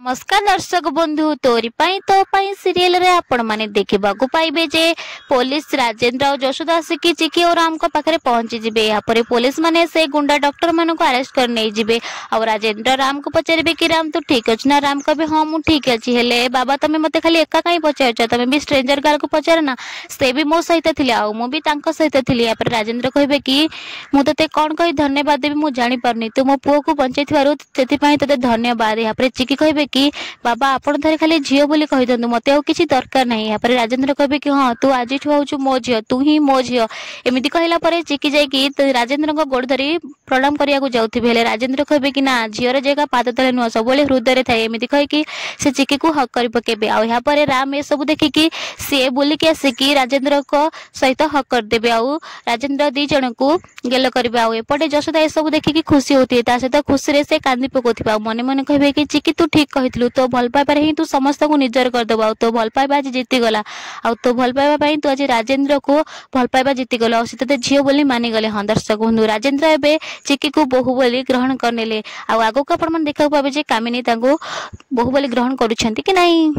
नमस्कार दर्शक बंधु तोरी पाई तो पाई सीरियल रे आपण माने देखिबा को पाइबे जे पुलिस राजेंद्र और यशोदा आसिकी चिकी और राम को पाखरे पहुंची जिबे। या पर पुलिस माने से गुंडा डॉक्टर मान को अरेस्ट कर नै जिबे और राजेंद्र राम को पचारिबे कि राम तू ठीक अछि ना। राम कहबे हां मु ठीक अछि हेले बाबा तमे मते खाली एका काई पचारछ तमे भी स्ट्रेंजर गार को पचार ना से भी मो सहित थिले आ मु भी तांको सहित थिले। या पर राजेंद्र कहबे कि मु तते कोन कहि धन्यवाद देबी मु जानि परनी तू मो पुओ को बंचैथिबारु तेति पई तते धन्यवाद। या पर चिकी कहबे कि बाबा आपण थरे खाली झियो बोली कहि दंतु मते आ किछि दरकार नाही। या पर राजेंद्र कहबे कि हां तू आज ठु होछु मो झियो तू ही मो झियो एमिति कहला परे चिकी जाय कि राजेंद्र को गोड़ धरी प्रणाम करिया को जाउथिबे हेले राजेंद्र कहबे कि ना झियोर जगह पाद तले नुआ सबले हृदय रे थाए एमिति कहि कि से चिकी को हक करि पकेबे। आ या पर राम ए सब देखि कि से बोली कि आसे कि राजेंद्र को सहित हक कर देबे आ राजेंद्र दी जण को गेल करबे। आ एपटे यशोदा ए सब देखि कि खुशी होती ता सहित खुशी रे से कांदी पकोथिबा मने मने कहबे कि चिकी तू ठीक कहितलु तो भल पाइबार ही तू समस्त को निजर कर दबा तो भल पाइबा आज जीती गला आ तो भल पाइबा पई तू आज राजेंद्र को भल पाइबा जीती गला और सिते झियो बोली मानि गले। हां दर्शक बंधु राजेंद्र एबे चिकी को बहु बोली ग्रहण करनेले आ आगो को आपण मन देखा पाबे जे कामिनी तांको बहु बोली ग्रहण करूछंती कि नाही।